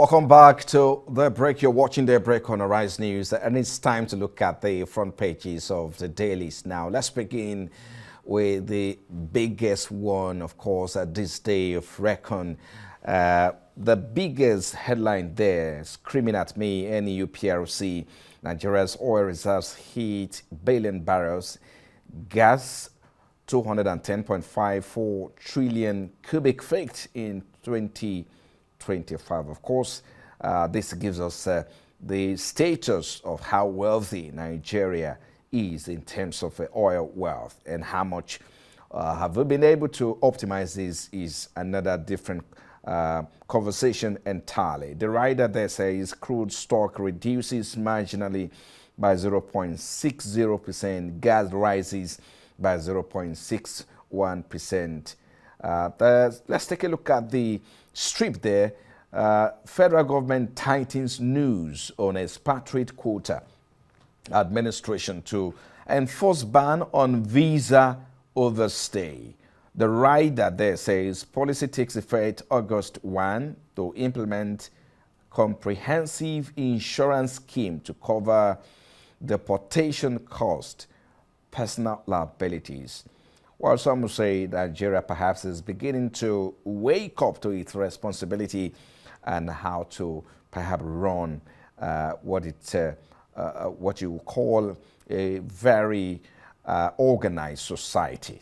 Welcome back to The Break. You're watching The Break on Arise News, and it's time to look at the front pages of the dailies. Now, let's begin with the biggest one, of course, at this day of Recon. The biggest headline there, screaming at me, NUPRC, Nigeria's oil reserves hit billion barrels, gas 210.54 trillion cubic feet in 2025. Of course, this gives us the status of how wealthy Nigeria is in terms of oil wealth, and how much have we been able to optimize this is another different conversation entirely. The rider there says crude stock reduces marginally by 0.60%, gas rises by 0.61%. Let's take a look at the strip there. Federal government tightens news on expatriate quota administration to enforce ban on visa overstay. The rider there says policy takes effect August 1 to implement comprehensive insurance scheme to cover deportation cost, personal liabilities. While some will say Nigeria perhaps is beginning to wake up to its responsibility and how to perhaps run what you call a very organized society.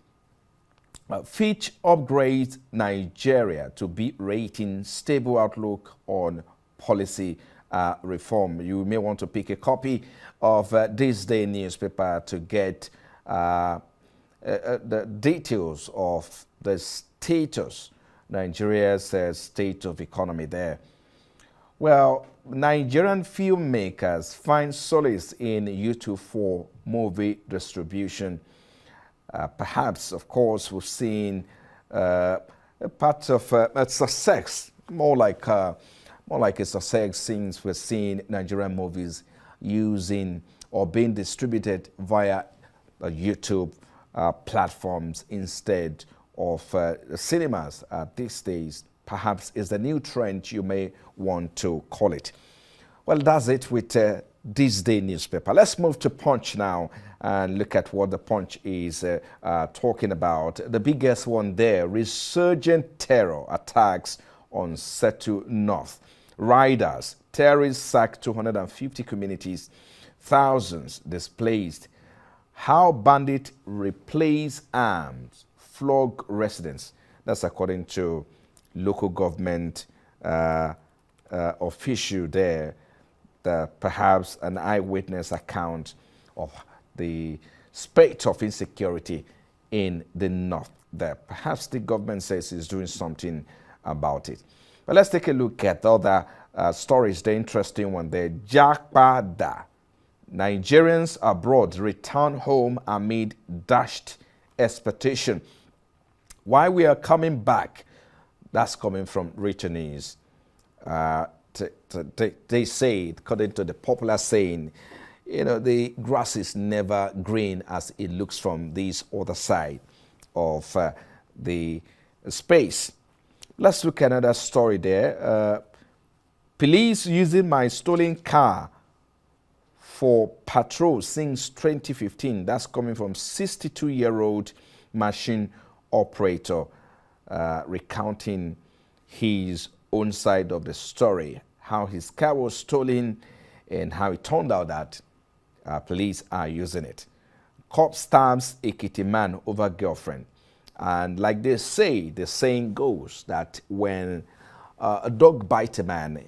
Fitch upgrades Nigeria to B rating, stable outlook on policy reform. You may want to pick a copy of this day newspaper to get the details of the status, Nigeria's state of economy there. Well, Nigerian filmmakers find solace in YouTube for movie distribution. Perhaps, of course, we've seen a part of a success, more like a success since we're seeing Nigerian movies using or being distributed via YouTube platforms instead of cinemas these days. Perhaps is the new trend, you may want to call it. Well, that's it with this day newspaper. Let's move to Punch now and look at what the Punch is talking about. The biggest one there, resurgent terror attacks on Setu North. Riders, terrorists sack 250 communities, thousands displaced. How bandits replace arms, flog residents. That's according to local government official there. Perhaps an eyewitness account of the spate of insecurity in the north there. Perhaps the government says it's doing something about it. But let's take a look at the other stories, the interesting one there. Jakpada. Nigerians abroad return home amid dashed expectation. Why we are coming back, that's coming from returnees. They say, according to the popular saying, you know, the grass is never green as it looks from this other side of the space. Let's look at another story there. Police using my stolen car for patrol since 2015. That's coming from 62-year-old machine operator recounting his own side of the story, how his car was stolen and how it turned out that police are using it. Cop stabs Ekiti man over girlfriend. And like they say, the saying goes that when a dog bites a man,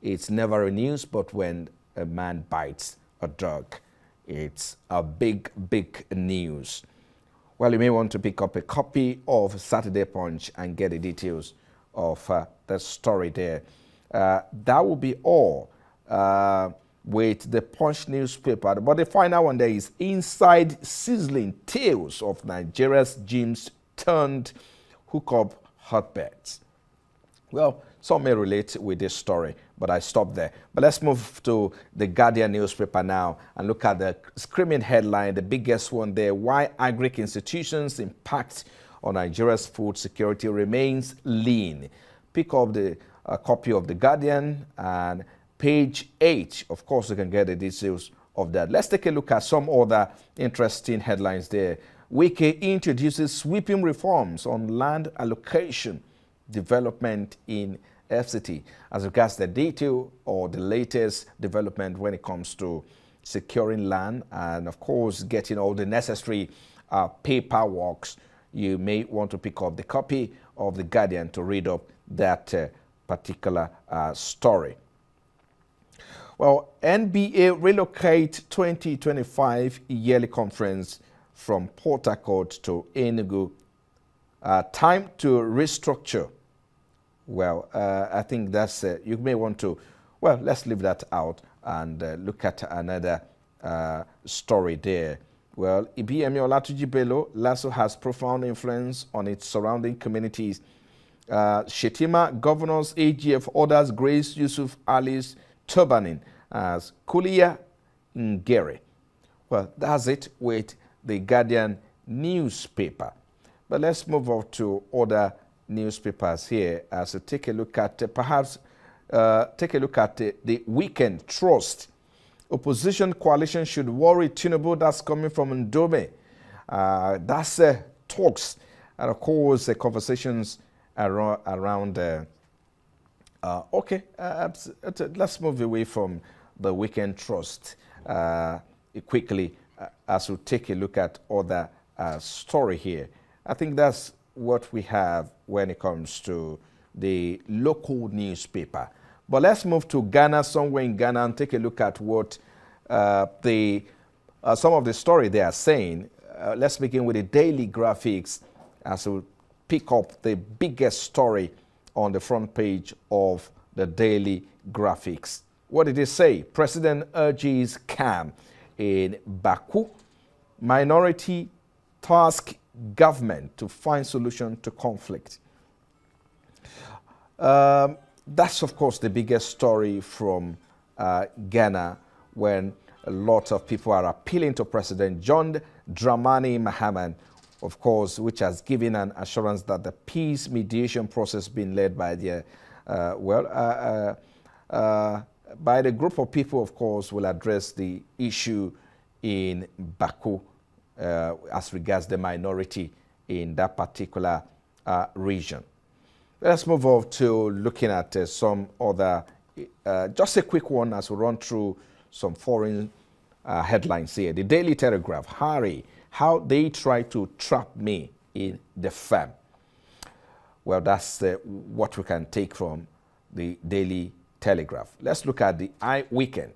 it's never a news, but when a man bites a dog, it's a big, big news. Well, you may want to pick up a copy of Saturday Punch and get the details of the story there. That will be all with the Punch newspaper. But the final one there is inside sizzling tales of Nigeria's gyms turned hookup hotbeds. Well, some may relate with this story, but I stopped there. But let's move to the Guardian newspaper now and look at the screaming headline, the biggest one there. Why agric institutions' impact on Nigeria's food security remains lean. Pick up the a copy of The Guardian, and page 8. Of course, you can get the details of that. Let's take a look at some other interesting headlines there. Wike introduces sweeping reforms on land allocation development in FCT. As regards the detail or the latest development when it comes to securing land and, of course, getting all the necessary paperwork, you may want to pick up the copy of The Guardian to read up that particular story. Well, NBA relocate 2025 yearly conference from Port Harcourt to Enugu. Time to restructure. Well, I think that's, you may want to, well, let's leave that out and look at another story there. Well, Ibiyemi Olatuji Bello, Lasso has profound influence on its surrounding communities. Shetima Governor's AGF orders Grace Yusuf Ali's turbaning as Kulia Ngere. Well, that's it with the Guardian newspaper. But let's move on to other newspapers here as to take a look at the Weekend Trust. Opposition coalition should worry Tinubu. That's coming from Ndome. That's talks and of course conversations around. Let's move away from the Weekend Trust quickly as we take a look at other story here. I think that's what we have when it comes to the local newspaper. But let's move to Ghana, somewhere in Ghana, and take a look at what some of the story they are saying. Let's begin with the daily graphics as we pick up the biggest story on the front page of the daily graphics. What did it say? President urges calm in Baku. Minority task government to find solution to conflict. That's, of course, the biggest story from Ghana, when a lot of people are appealing to President John Dramani Mahama, of course, which has given an assurance that the peace mediation process being led by the, by the group of people, of course, will address the issue in Baku as regards the minority in that particular region. Let's move on to looking at some other, just a quick one as we run through some foreign headlines here. The Daily Telegraph, Harry, how they try to trap me in the farm. Well, that's what we can take from the Daily Telegraph. Let's look at the Weekend.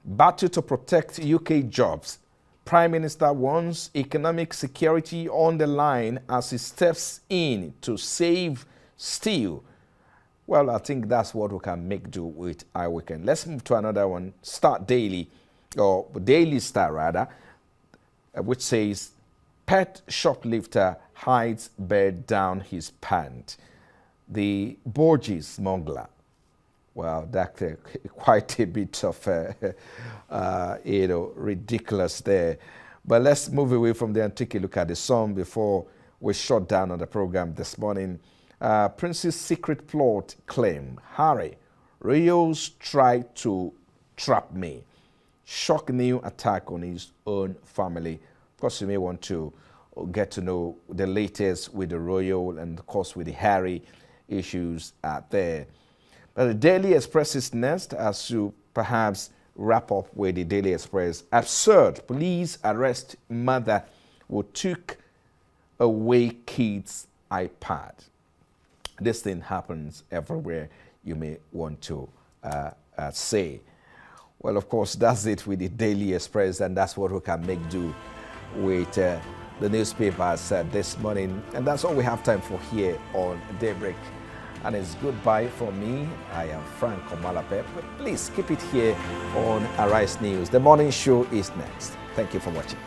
Battle to protect UK jobs. Prime Minister wants economic security on the line as he steps in to save steel. Well, I think that's what we can make do with Weekend. Let's move to another one, Start Daily, or Daily Star rather, which says, pet shoplifter hides bird down his pant. The Borges smuggler. Well, that's quite a bit of, ridiculous there. But let's move away from there and take a look at the song before we shut down on the program this morning. Prince's secret plot claim. Harry, Rios tried to trap me. Shock new attack on his own family. Of course, you may want to get to know the latest with the royal and, of course, with the Harry issues out there. But the Daily Express is next, as you perhaps wrap up with the Daily Express. Absurd. Police arrest mother who took away kids' iPad. This thing happens everywhere, you may want to say. Well, of course, that's it with the Daily Express, and that's what we can make do with the newspapers this morning. And that's all we have time for here on Daybreak. And it's goodbye from me. I am Frank Omalape. Please keep it here on Arise News. The morning show is next. Thank you for watching.